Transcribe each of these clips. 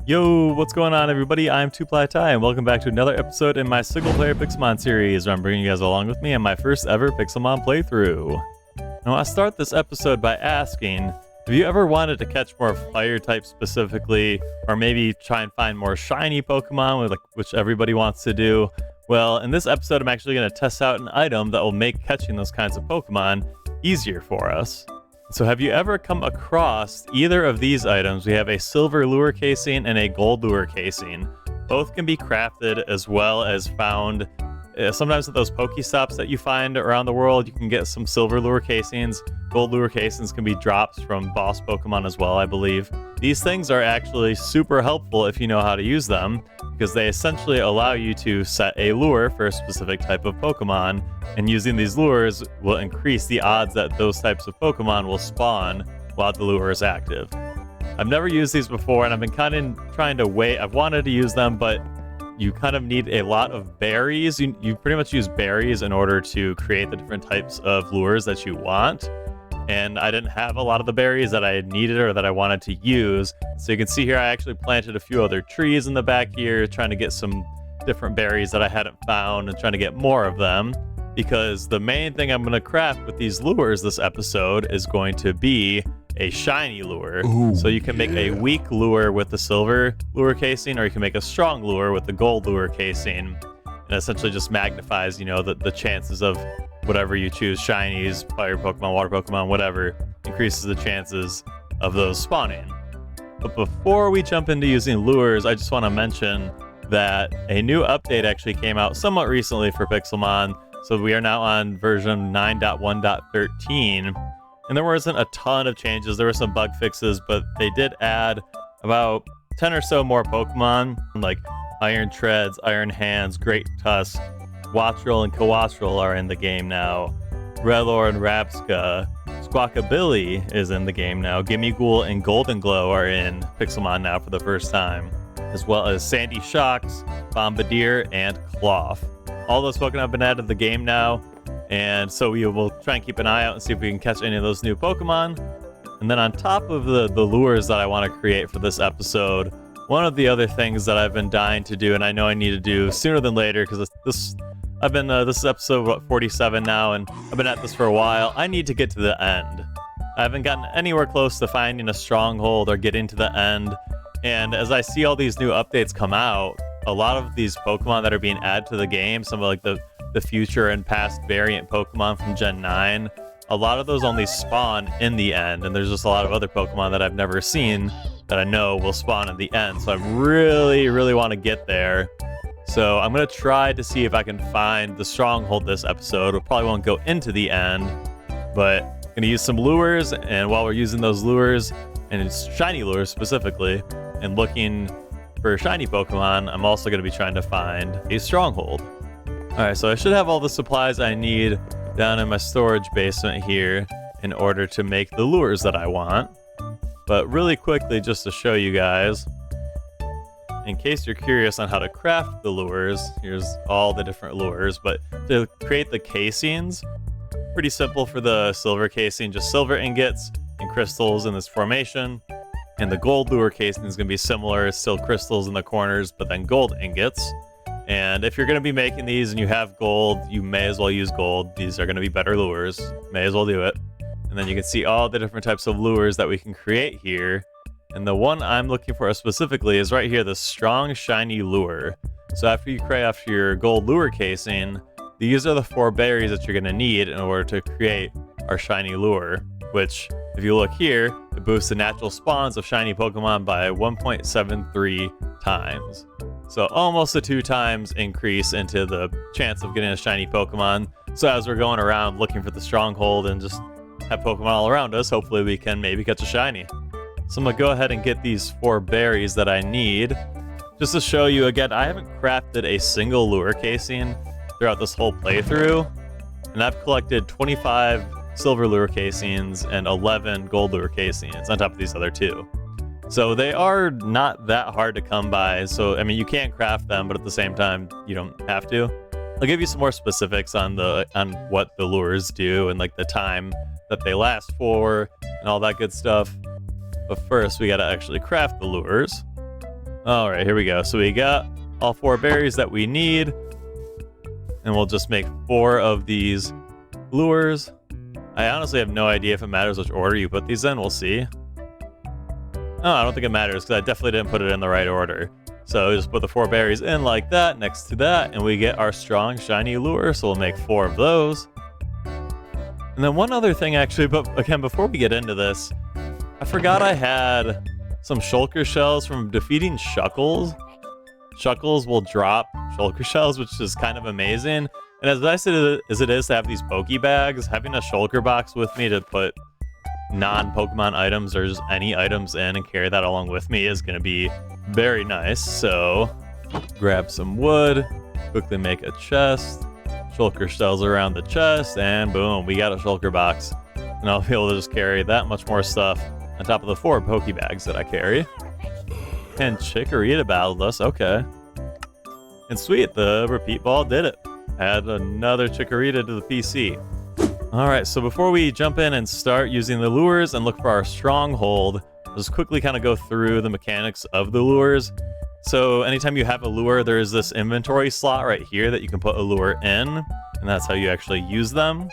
Yo, what's going on, everybody? I'm 2PlyTy, and welcome back to another episode in my single-player Pixelmon series, where I'm bringing you guys along with me on my first ever Pixelmon playthrough. Now, I start this episode by asking, have you ever wanted to catch more fire types specifically, or maybe try and find more shiny Pokemon, which everybody wants to do? Well, in this episode, I'm actually going to test out an item that will make catching those kinds of Pokemon easier for us. So have you ever come across either of these items? We have a silver lure casing and a gold lure casing. Both can be crafted as well as found. Sometimes at those Pokestops that you find around the world, you can get some silver lure casings. Gold lure casings can be drops from boss Pokemon as well, I believe. These things are actually super helpful if you know how to use them, because they essentially allow you to set a lure for a specific type of Pokemon, and using these lures will increase the odds that those types of Pokemon will spawn while the lure is active. I've never used these before, and I've been kind of trying to wait. I've wanted to use them, but you kind of need a lot of berries. You pretty much use berries in order to create the different types of lures that you want. And I didn't have a lot of the berries that I needed or that I wanted to use. So you can see here I actually planted a few other trees in the back here, trying to get some different berries that I hadn't found and trying to get more of them. Because the main thing I'm going to craft with these lures this episode is going to be a shiny lure. Ooh, so you can make a weak lure with the silver lure casing, or you can make a strong lure with the gold lure casing. And essentially just magnifies, the chances of whatever you choose, shinies, fire Pokemon, water Pokemon, whatever, increases the chances of those spawning. But before we jump into using lures, I just want to mention that a new update actually came out somewhat recently for Pixelmon. So we are now on version 9.1.13, and there wasn't a ton of changes. There were some bug fixes, but they did add about 10 or so more Pokemon, like Iron Treads, Iron Hands, Great Tusk, Wattrel and Coattrel are in the game now. Rellor and Rapska. Squawkabilly is in the game now. Gimmighoul and Golden Glow are in Pixelmon now for the first time, as well as Sandy Shocks, Bombardier, and Cloth. All those Pokemon have been added to the game now, and so we will try and keep an eye out and see if we can catch any of those new Pokemon. And then on top of the lures that I want to create for this episode, one of the other things that I've been dying to do, and I know I need to do sooner than later, because this is episode 47 now, and I've been at this for a while. I need to get to the end. I haven't gotten anywhere close to finding a stronghold or getting to the end. And as I see all these new updates come out, a lot of these Pokemon that are being added to the game, some of like the future and past variant Pokemon from Gen 9, a lot of those only spawn in the end. And there's just a lot of other Pokemon that I've never seen that I know will spawn in the end. So I really, really want to get there. So I'm going to try to see if I can find the stronghold this episode. We probably won't go into the end, but I'm going to use some lures. And while we're using those lures, and it's shiny lures specifically, and looking for shiny Pokemon, I'm also going to be trying to find a stronghold. All right, so I should have all the supplies I need down in my storage basement here in order to make the lures that I want. But really quickly, just to show you guys, in case you're curious on how to craft the lures, here's all the different lures. But to create the casings, pretty simple for the silver casing, just silver ingots and crystals in this formation. And the gold lure casing is going to be similar, still crystals in the corners, but then gold ingots. And if you're going to be making these and you have gold, you may as well use gold. These are going to be better lures. May as well do it. And then you can see all the different types of lures that we can create here. And the one I'm looking for specifically is right here, the strong shiny lure. So after you craft your gold lure casing, these are the 4 berries that you're going to need in order to create our shiny lure, which, if you look here, it boosts the natural spawns of shiny Pokemon by 1.73 times. So almost a 2 times increase into the chance of getting a shiny Pokemon. So as we're going around looking for the stronghold and just have Pokemon all around us, hopefully we can maybe catch a shiny. So I'm going to go ahead and get these 4 berries that I need. Just to show you again, I haven't crafted a single lure casing throughout this whole playthrough. And I've collected 25 silver lure casings and 11 gold lure casings on top of these other 2. So they are not that hard to come by. So, I mean, you can craft them, but at the same time, you don't have to. I'll give you some more specifics on what the lures do and like the time that they last for and all that good stuff. But first, we gotta actually craft the lures. All right, here we go. So we got all 4 berries that we need. And we'll just make 4 of these lures. I honestly have no idea if it matters which order you put these in. We'll see. Oh, I don't think it matters because I definitely didn't put it in the right order. So just put the 4 berries in like that, next to that, and we get our strong shiny lure. So we'll make 4 of those. And then one other thing actually, but again, before we get into this, I forgot I had some shulker shells from defeating Shuckles. Shuckles will drop shulker shells, which is kind of amazing. And as nice as it is to have these Pokebags, having a shulker box with me to put non-Pokemon items or just any items in and carry that along with me is going to be very nice. So grab some wood, quickly make a chest, shulker shells around the chest, and boom, we got a shulker box. And I'll be able to just carry that much more stuff on top of the 4 Pokebags that I carry. And Chikorita battled us, okay. And sweet, the repeat ball did it. Add another Chikorita to the PC. Alright, so before we jump in and start using the lures and look for our stronghold, I'll just quickly kind of go through the mechanics of the lures. So anytime you have a lure, there's this inventory slot right here that you can put a lure in, and that's how you actually use them.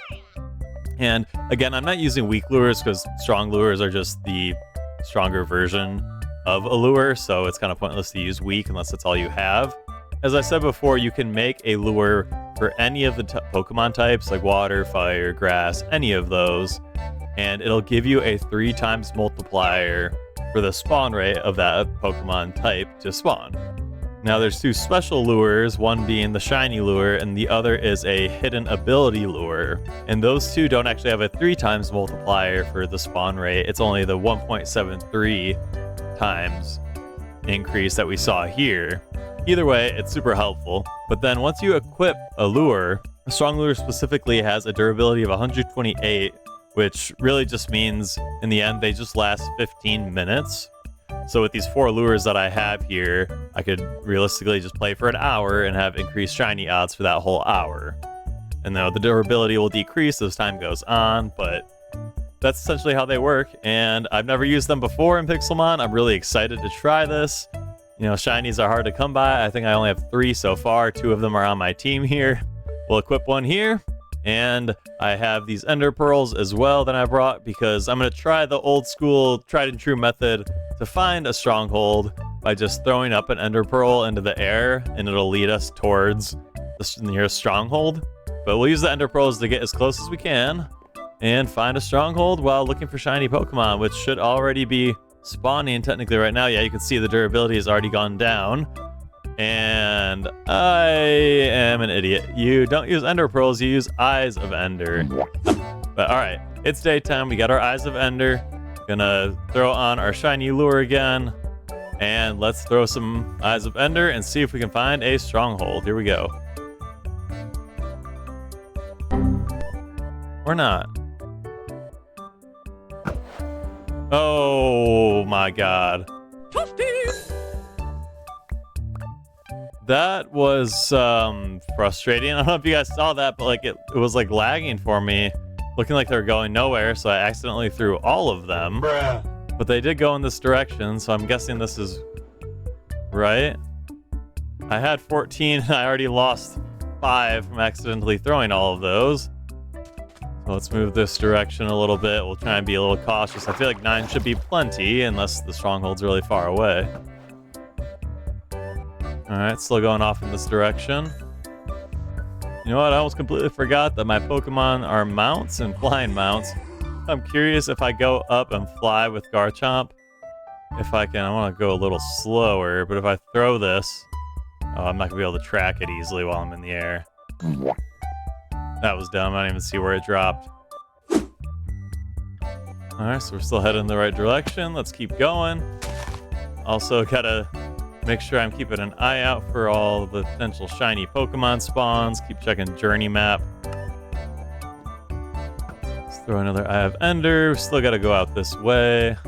And again, I'm not using weak lures because strong lures are just the stronger version of a lure, so it's kind of pointless to use weak unless that's all you have. As I said before, you can make a lure for any of the Pokemon types, like water, fire, grass, any of those, and it'll give you a 3 times multiplier for the spawn rate of that Pokemon type to spawn. Now there's 2 special lures, one being the shiny lure and the other is a hidden ability lure. And those 2 don't actually have a 3 times multiplier for the spawn rate, it's only the 1.73 times increase that we saw here. Either way, it's super helpful. But then once you equip a lure, a strong lure specifically has a durability of 128, which really just means in the end they just last 15 minutes. So with these 4 lures that I have here, I could realistically just play for an hour and have increased shiny odds for that whole hour. And now the durability will decrease as time goes on, but that's essentially how they work. And I've never used them before in Pixelmon. I'm really excited to try this. You know, shinies are hard to come by. I think I only have 3 so far. 2 of them are on my team here. We'll equip one here. And I have these ender pearls as well that I brought because I'm going to try the old school tried and true method to find a stronghold by just throwing up an ender pearl into the air and it'll lead us towards the nearest stronghold. But we'll use the ender pearls to get as close as we can and find a stronghold while looking for shiny Pokemon, which should already be spawning technically right now. Yeah, you can see the durability has already gone down. And I am an idiot. You don't use ender pearls, you use eyes of ender. But alright, it's daytime. We got our eyes of ender. Gonna throw on our shiny lure again. And let's throw some eyes of ender and see if we can find a stronghold. Here we go. Or not. Oh my god. That was frustrating. I don't know if you guys saw that, but like it was like lagging for me, looking like they were going nowhere, so I accidentally threw all of them. Bruh. But they did go in this direction, so I'm guessing this is right. I had 14, and I already lost 5 from accidentally throwing all of those. So let's move this direction a little bit. We'll try and be a little cautious. I feel like 9 should be plenty, unless the stronghold's really far away. Alright, still going off in this direction. You know what? I almost completely forgot that my Pokemon are mounts and flying mounts. I'm curious if I go up and fly with Garchomp. If I can, I want to go a little slower, but if I throw this... Oh, I'm not going to be able to track it easily while I'm in the air. That was dumb. I didn't even see where it dropped. Alright, so we're still heading in the right direction. Let's keep going. Also, gotta make sure I'm keeping an eye out for all the potential shiny Pokemon spawns. Keep checking journey map. Let's throw another Eye of Ender. Still gotta go out this way.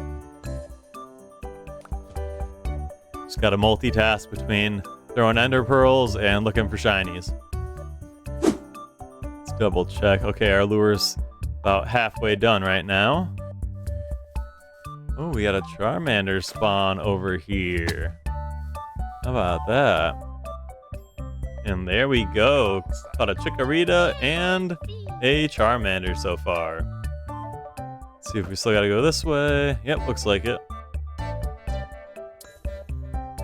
Just gotta multitask between throwing Ender Pearls and looking for shinies. Let's double check. Okay, our lure's about halfway done right now. Oh, we got a Charmander spawn over here. How about that? And there we go. Caught a Chikorita and a Charmander so far. Let's see if we still gotta go this way. Yep, looks like it.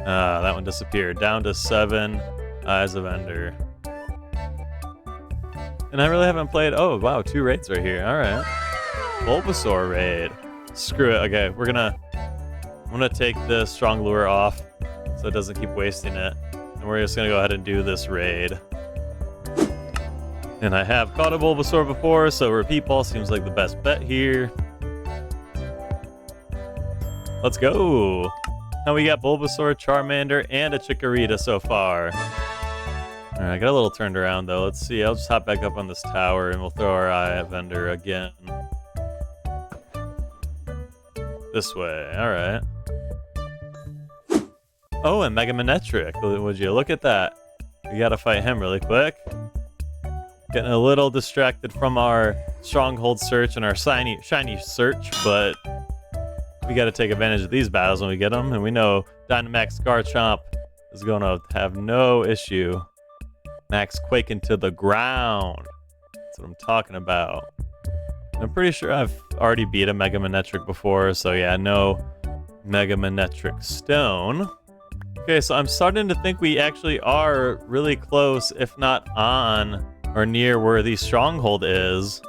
Ah, that one disappeared. Down to 7 Eyes of Ender. And I really haven't played... Oh, wow, 2 raids right here. Alright. Bulbasaur raid. Screw it. Okay, I'm gonna take the strong lure off so it doesn't keep wasting it. And we're just gonna go ahead and do this raid. And I have caught a Bulbasaur before, so Repeat Ball seems like the best bet here. Let's go! Now we got Bulbasaur, Charmander, and a Chikorita so far. Alright, I got a little turned around though. Let's see, I'll just hop back up on this tower and we'll throw our Eye of Ender again. This way, alright. Oh, and Mega Manectric. Would you look at that? We gotta fight him really quick. Getting a little distracted from our Stronghold search and our shiny search, but we gotta take advantage of these battles when we get them, and we know Dynamax Garchomp is gonna have no issue. Max quaking to the ground. That's what I'm talking about. I'm pretty sure I've already beat a Mega Manectric before, so yeah, no Mega Manectric Stone. Okay, so I'm starting to think we actually are really close, if not on or near where the Stronghold is,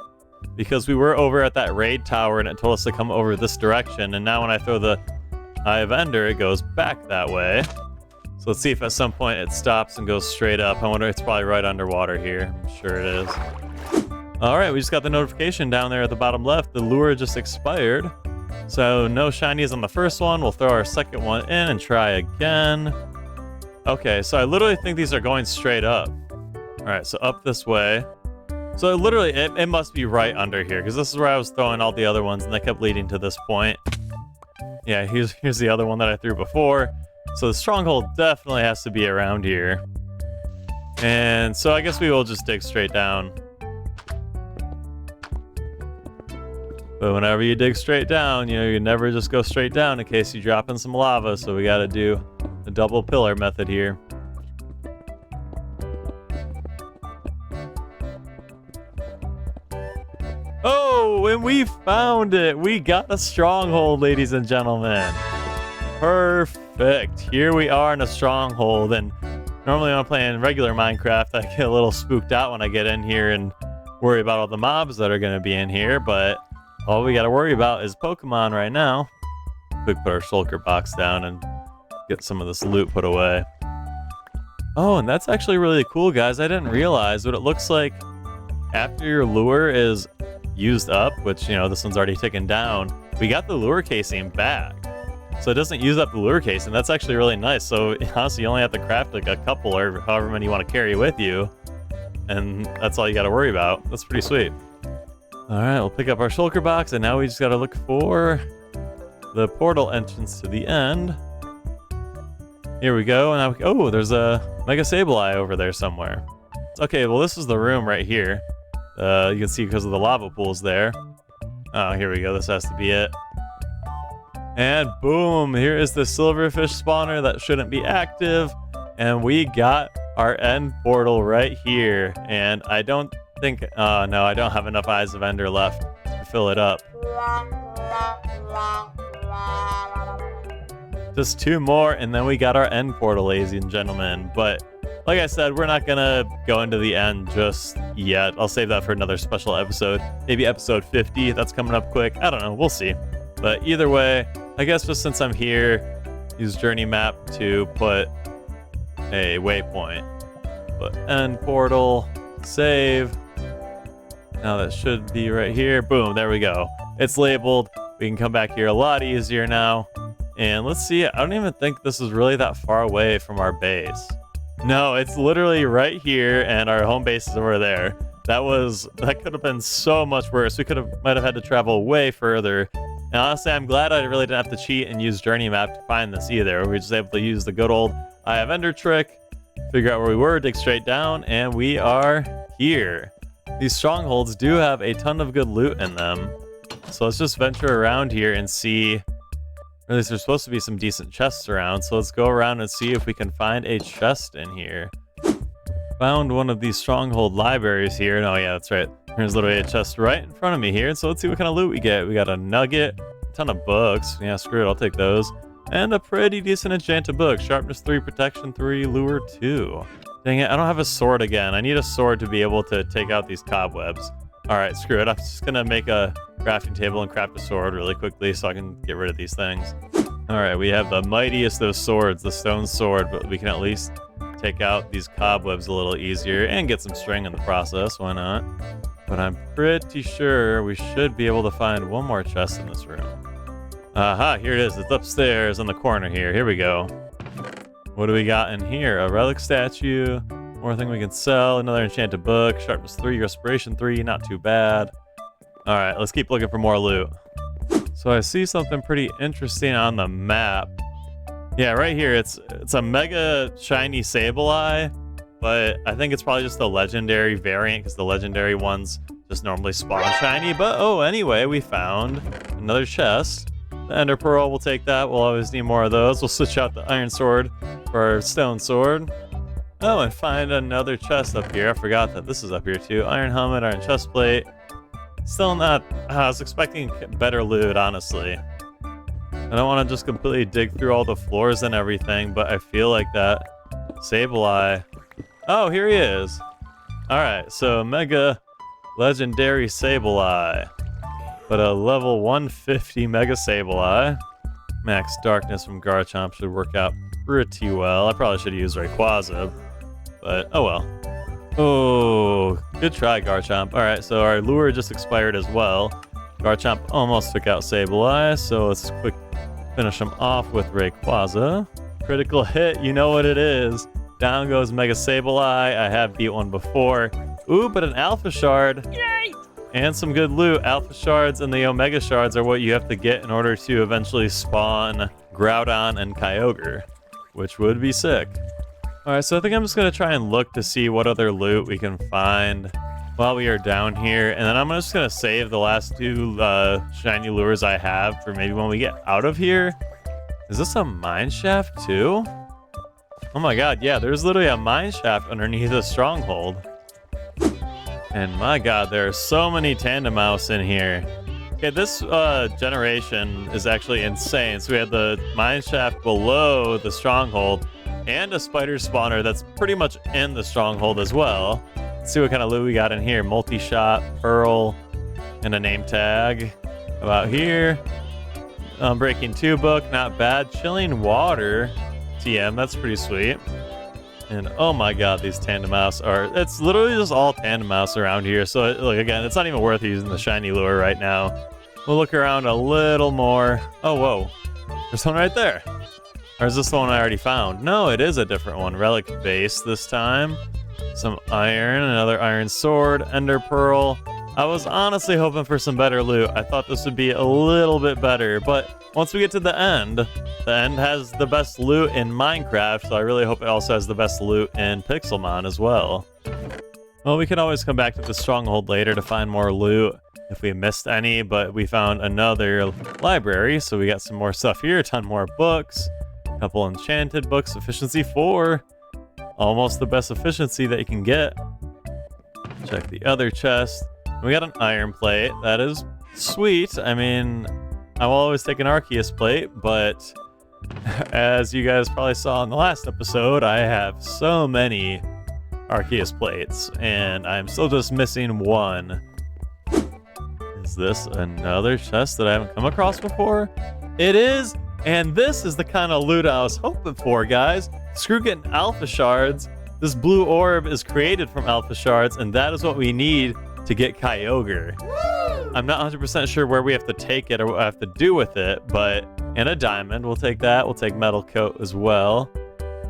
because we were over at that raid tower and it told us to come over this direction, and now when I throw the Eye of Ender, it goes back that way. So let's see if at some point it stops and goes straight up. I wonder, it's probably right underwater here. I'm sure it is. Alright, we just got the notification down there at the bottom left. The lure just expired. So no shinies on the first one. We'll throw our second one in and try again. Okay, so I literally think these are going straight up. Alright, so up this way. So literally, it must be right under here, because this is where I was throwing all the other ones, and they kept leading to this point. Yeah, here's the other one that I threw before. So the Stronghold definitely has to be around here. And so I guess we will just dig straight down. But whenever you dig straight down, you know, you never just go straight down in case you drop in some lava, so we gotta do the double pillar method here. Oh, and we found it! We got a Stronghold, ladies and gentlemen. Perfect. Here we are in a Stronghold, and normally when I'm playing regular Minecraft, I get a little spooked out when I get in here and worry about all the mobs that are going to be in here, but all we got to worry about is Pokemon right now. Quick, put our shulker box down and get some of this loot put away. Oh, and that's actually really cool, guys. I didn't realize what it looks like after your lure is used up, which, you know, this one's already taken down. We got the lure casing back. So it doesn't use up the lure casing. That's actually really nice. So honestly, you only have to craft like a couple or however many you want to carry with you. And that's all you got to worry about. That's pretty sweet. All right, we'll pick up our shulker box, and now we just got to look for the portal entrance to the end. Here we go. And now oh, there's a Mega Sableye over there somewhere. Okay, well, this is the room right here. You can see because of the lava pools there. Oh, here we go. This has to be it. And boom, here is the silverfish spawner that shouldn't be active. And we got our end portal right here. And I don't think, no, I don't have enough Eyes of Ender left to fill it up. Just 2 more, and then we got our end portal, ladies and gentlemen. But like I said, we're not gonna go into the end just yet. I'll save that for another special episode. Maybe episode 50, that's coming up quick. I don't know, we'll see. But either way, I guess just since I'm here, use journey map to put a waypoint. Put end portal, save. Now that should be right here. Boom, there we go. It's labeled. We can come back here a lot easier now. And let's see, I don't even think this is really that far away from our base. No, it's literally right here, and our home base is over there. That could have been so much worse. We might have had to travel way further. And honestly, I'm glad I really didn't have to cheat and use journey map to find this either. We were just able to use the good old Eye of Ender trick, figure out where we were, dig straight down, and we are here. These strongholds do have a ton of good loot in them. So let's just venture around here and see Or at least there's supposed to be some decent chests around, so let's go around and see if we can find a chest in here. Found one of these Stronghold libraries here. Oh yeah, that's right. There's literally a chest right in front of me here, so let's see what kind of loot we get. We got a nugget, a ton of books. Yeah, screw it, I'll take those. And a pretty decent enchanted book. Sharpness 3, Protection 3, Lure 2. Dang it, I don't have a sword again. I need a sword to be able to take out these cobwebs. Alright, screw it. I'm just gonna make a crafting table and craft a sword really quickly so I can get rid of these things. Alright, we have the mightiest of swords, the stone sword, but we can at least take out these cobwebs a little easier and get some string in the process, why not? But I'm pretty sure we should be able to find one more chest in this room. Aha, here it is. It's upstairs in the corner here. Here we go. What do we got in here? A relic statue. More thing we can sell. Another enchanted book. Sharpness 3, Respiration 3. Not too bad. Alright, let's keep looking for more loot. So I see something pretty interesting on the map. Yeah, right here. It's a mega shiny Sableye, but I think it's probably just the legendary variant because the legendary ones just normally spawn shiny. But oh, anyway, we found another chest. The Ender Pearl, we'll take that. We'll always need more of those. We'll switch out the Iron Sword for our Stone Sword. Oh, and find another chest up here. I forgot that this is up here too. Iron Helmet, Iron Chestplate. Still not... I was expecting better loot, honestly. I don't want to just completely dig through all the floors and everything, but I feel like that Sableye... Oh, here he is. Alright, so Mega Legendary Sableye. But a level 150 Mega Sableye. Max Darkness from Garchomp should work out pretty well. I probably should have used Rayquaza, but oh well. Oh, good try, Garchomp. Alright, so our lure just expired as well. Garchomp almost took out Sableye, so let's quick finish him off with Rayquaza. Critical hit, you know what it is. Down goes Mega Sableye. I have beat one before. Ooh, but an Alpha Shard. Yay! And some good loot. Alpha Shards and the Omega Shards are what you have to get in order to eventually spawn Groudon and Kyogre, which would be sick. Alright, so I think I'm just going to try and look to see what other loot we can find while we are down here. And then I'm just going to save the last two shiny lures I have for maybe when we get out of here. Is this a mine shaft too? Oh my god, yeah, there's literally a mine shaft underneath a stronghold. And my god, there are so many Tandemaus in here. Okay, this generation is actually insane. So we have the mine shaft below the stronghold and a spider spawner that's pretty much in the stronghold as well. Let's see what kind of loot we got in here. Multi-shot, pearl, and a name tag. About here. Breaking 2 book, not bad. Chilling water, TM, that's pretty sweet. And oh my god, these Tandemaus are... It's literally just all Tandemaus around here. So, look, again, it's not even worth using the shiny lure right now. We'll look around a little more. Oh, whoa. There's one right there. Or is this the one I already found? No, it is a different one. Relic base this time. Some iron, another iron sword, ender pearl. I was honestly hoping for some better loot. I thought this would be a little bit better, but once we get to the end has the best loot in Minecraft, so I really hope it also has the best loot in Pixelmon as well. Well, we can always come back to the stronghold later to find more loot if we missed any, but we found another library, so we got some more stuff here, a ton more books, a couple enchanted books, efficiency 4, almost the best efficiency that you can get. Check the other chest. We got an iron plate. That is sweet. I mean, I will always take an Arceus plate, but as you guys probably saw in the last episode, I have so many Arceus plates, and I'm still just missing one. Is this another chest that I haven't come across before? It is, and this is the kind of loot I was hoping for, guys. Screw getting Alpha Shards. This blue orb is created from Alpha Shards, and that is what we need to get Kyogre. Woo! I'm not 100% sure where we have to take it or what I have to do with it, but... And a diamond, we'll take that. We'll take metal coat as well.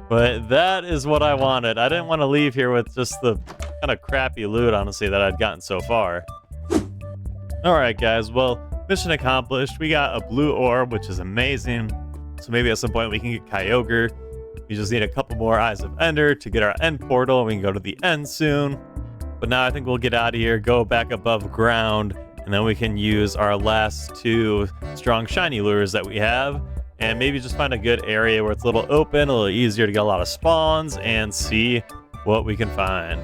But that is what I wanted. I didn't want to leave here with just the kind of crappy loot, honestly, that I'd gotten so far. Alright, guys. Well, mission accomplished. We got a blue orb, which is amazing. So maybe at some point we can get Kyogre. We just need a couple more Eyes of Ender to get our end portal. We can go to the end soon. But now I think we'll get out of here, go back above ground, and then we can use our last 2 strong shiny lures that we have and maybe just find a good area where it's a little open, a little easier to get a lot of spawns, and see what we can find.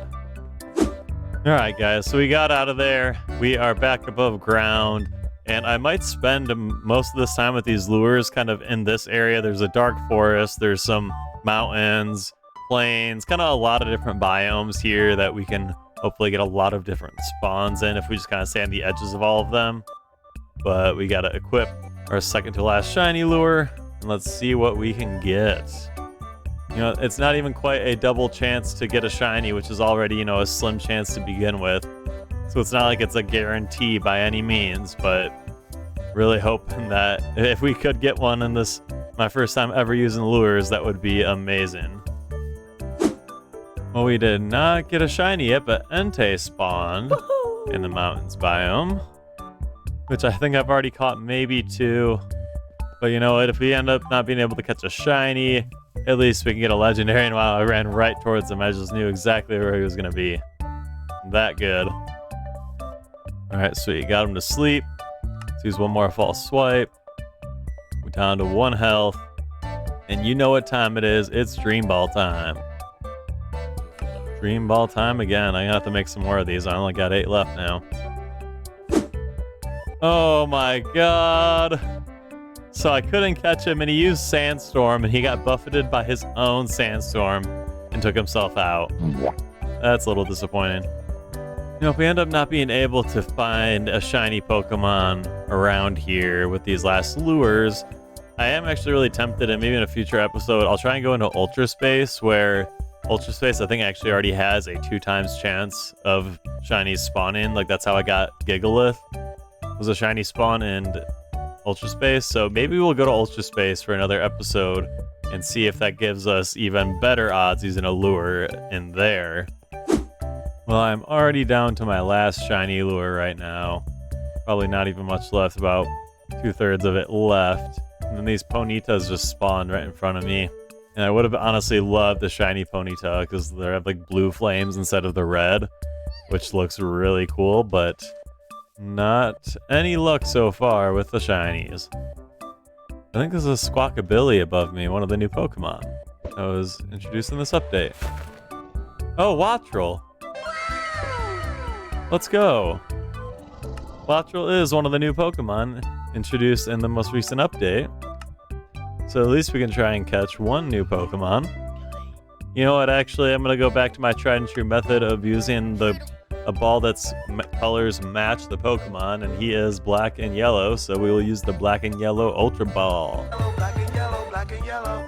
Alright guys, so we got out of there. We are back above ground, and I might spend most of this time with these lures kind of in this area. There's a dark forest, there's some mountains, plains, kind of a lot of different biomes here that we can hopefully get a lot of different spawns in if we just kind of stay on the edges of all of them. But we gotta equip our second to last shiny lure, and let's see what we can get. You know, it's not even quite a double chance to get a shiny, which is already, you know, a slim chance to begin with. So it's not like it's a guarantee by any means, but really hoping that if we could get one in this, my first time ever using lures, that would be amazing. Well, we did not get a shiny yet, but Entei spawned in the mountains biome, which I think I've already caught maybe 2. But you know what, if we end up not being able to catch a shiny, at least we can get a legendary, and while I ran right towards him, I just knew exactly where he was going to be. That good. Alright, sweet. Got him to sleep. Let's use one more false swipe. We're down to 1 health. And you know what time it is. It's Dream Ball time. Dream Ball time again. I'm going to have to make some more of these. I only got 8 left now. Oh my god. So I couldn't catch him, and he used Sandstorm, and he got buffeted by his own Sandstorm and took himself out. That's a little disappointing. You know, if we end up not being able to find a shiny Pokemon around here with these last lures, I am actually really tempted, and maybe in a future episode, I'll try and go into Ultra Space, where Ultra Space I think actually already has a 2x chance of shinies spawning. Like, that's how I got Gigalith, was a shiny spawn in Ultra Space. So maybe we'll go to Ultra Space for another episode and see if that gives us even better odds using a lure in there. Well, I'm already down to my last shiny lure right now. Probably not even much left, about 2/3 of it left. And then these Ponytas just spawned right in front of me. And I would have honestly loved the shiny Ponyta because they have like blue flames instead of the red, which looks really cool, but not any luck so far with the shinies. I think there's a Squawkabilly above me, one of the new Pokemon that was introduced in this update. Oh, Wattrel! Let's go! Wattrel is one of the new Pokemon introduced in the most recent update. So at least we can try and catch one new Pokemon. You know what, actually, I'm going to go back to my tried and true method of using a ball that's colors match the Pokemon, and he is black and yellow, so we will use the black and yellow Ultra Ball. Black and yellow, black and yellow.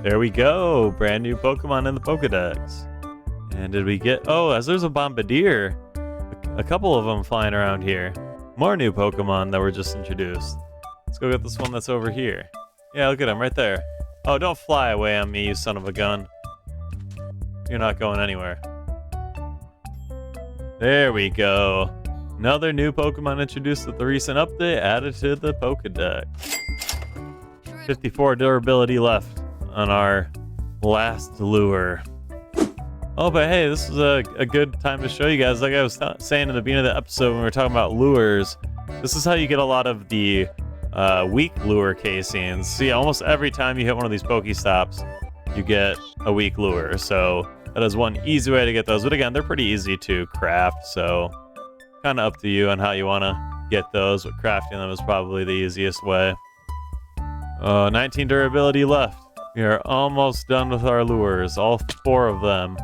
There we go! Brand new Pokemon in the Pokedex. And did we get... Oh, as there's a Bombardier. A couple of them flying around here. More new Pokemon that were just introduced. Let's go get this one that's over here. Yeah, look at him right there. Oh, don't fly away on me, you son of a gun. You're not going anywhere. There we go. Another new Pokemon introduced with the recent update added to the Pokedex. 54 durability left on our last lure. Oh, but hey, this is a good time to show you guys, like I was saying in the beginning of the episode when we were talking about lures, this is how you get a lot of the weak lure casings. See, almost every time you hit one of these Pokestops, you get a weak lure. So that is one easy way to get those. But again, they're pretty easy to craft, so kind of up to you on how you want to get those. But crafting them is probably the easiest way. 19 durability left. We are almost done with our lures, all 4 of them.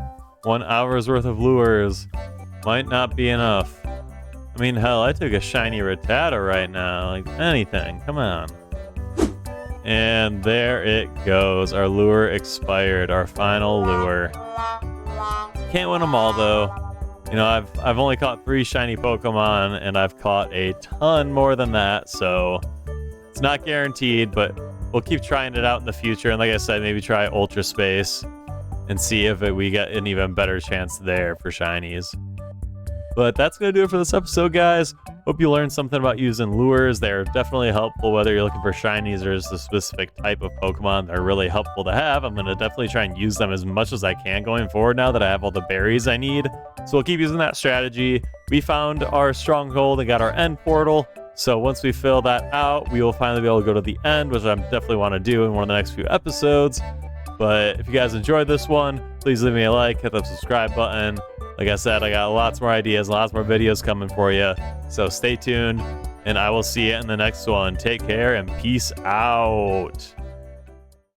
1 hour's worth of lures might not be enough. I mean, hell, I took a shiny Rattata right now. Like, anything. Come on. And there it goes. Our lure expired. Our final lure. Can't win them all, though. You know, I've only caught 3 shiny Pokemon, and I've caught a ton more than that, so it's not guaranteed, but we'll keep trying it out in the future. And like I said, maybe try Ultra Space and see if we get an even better chance there for shinies. But that's going to do it for this episode, guys. Hope you learned something about using lures. They're definitely helpful whether you're looking for shinies or just a specific type of Pokemon. They're really helpful to have. I'm going to definitely try and use them as much as I can going forward now that I have all the berries I need. So we'll keep using that strategy. We found our Stronghold and got our end portal. So once we fill that out, we will finally be able to go to the end, which I definitely want to do in one of the next few episodes. But if you guys enjoyed this one, please leave me a like, hit the subscribe button. Like I said, I got lots more ideas, lots more videos coming for you. So stay tuned, and I will see you in the next one. Take care and peace out.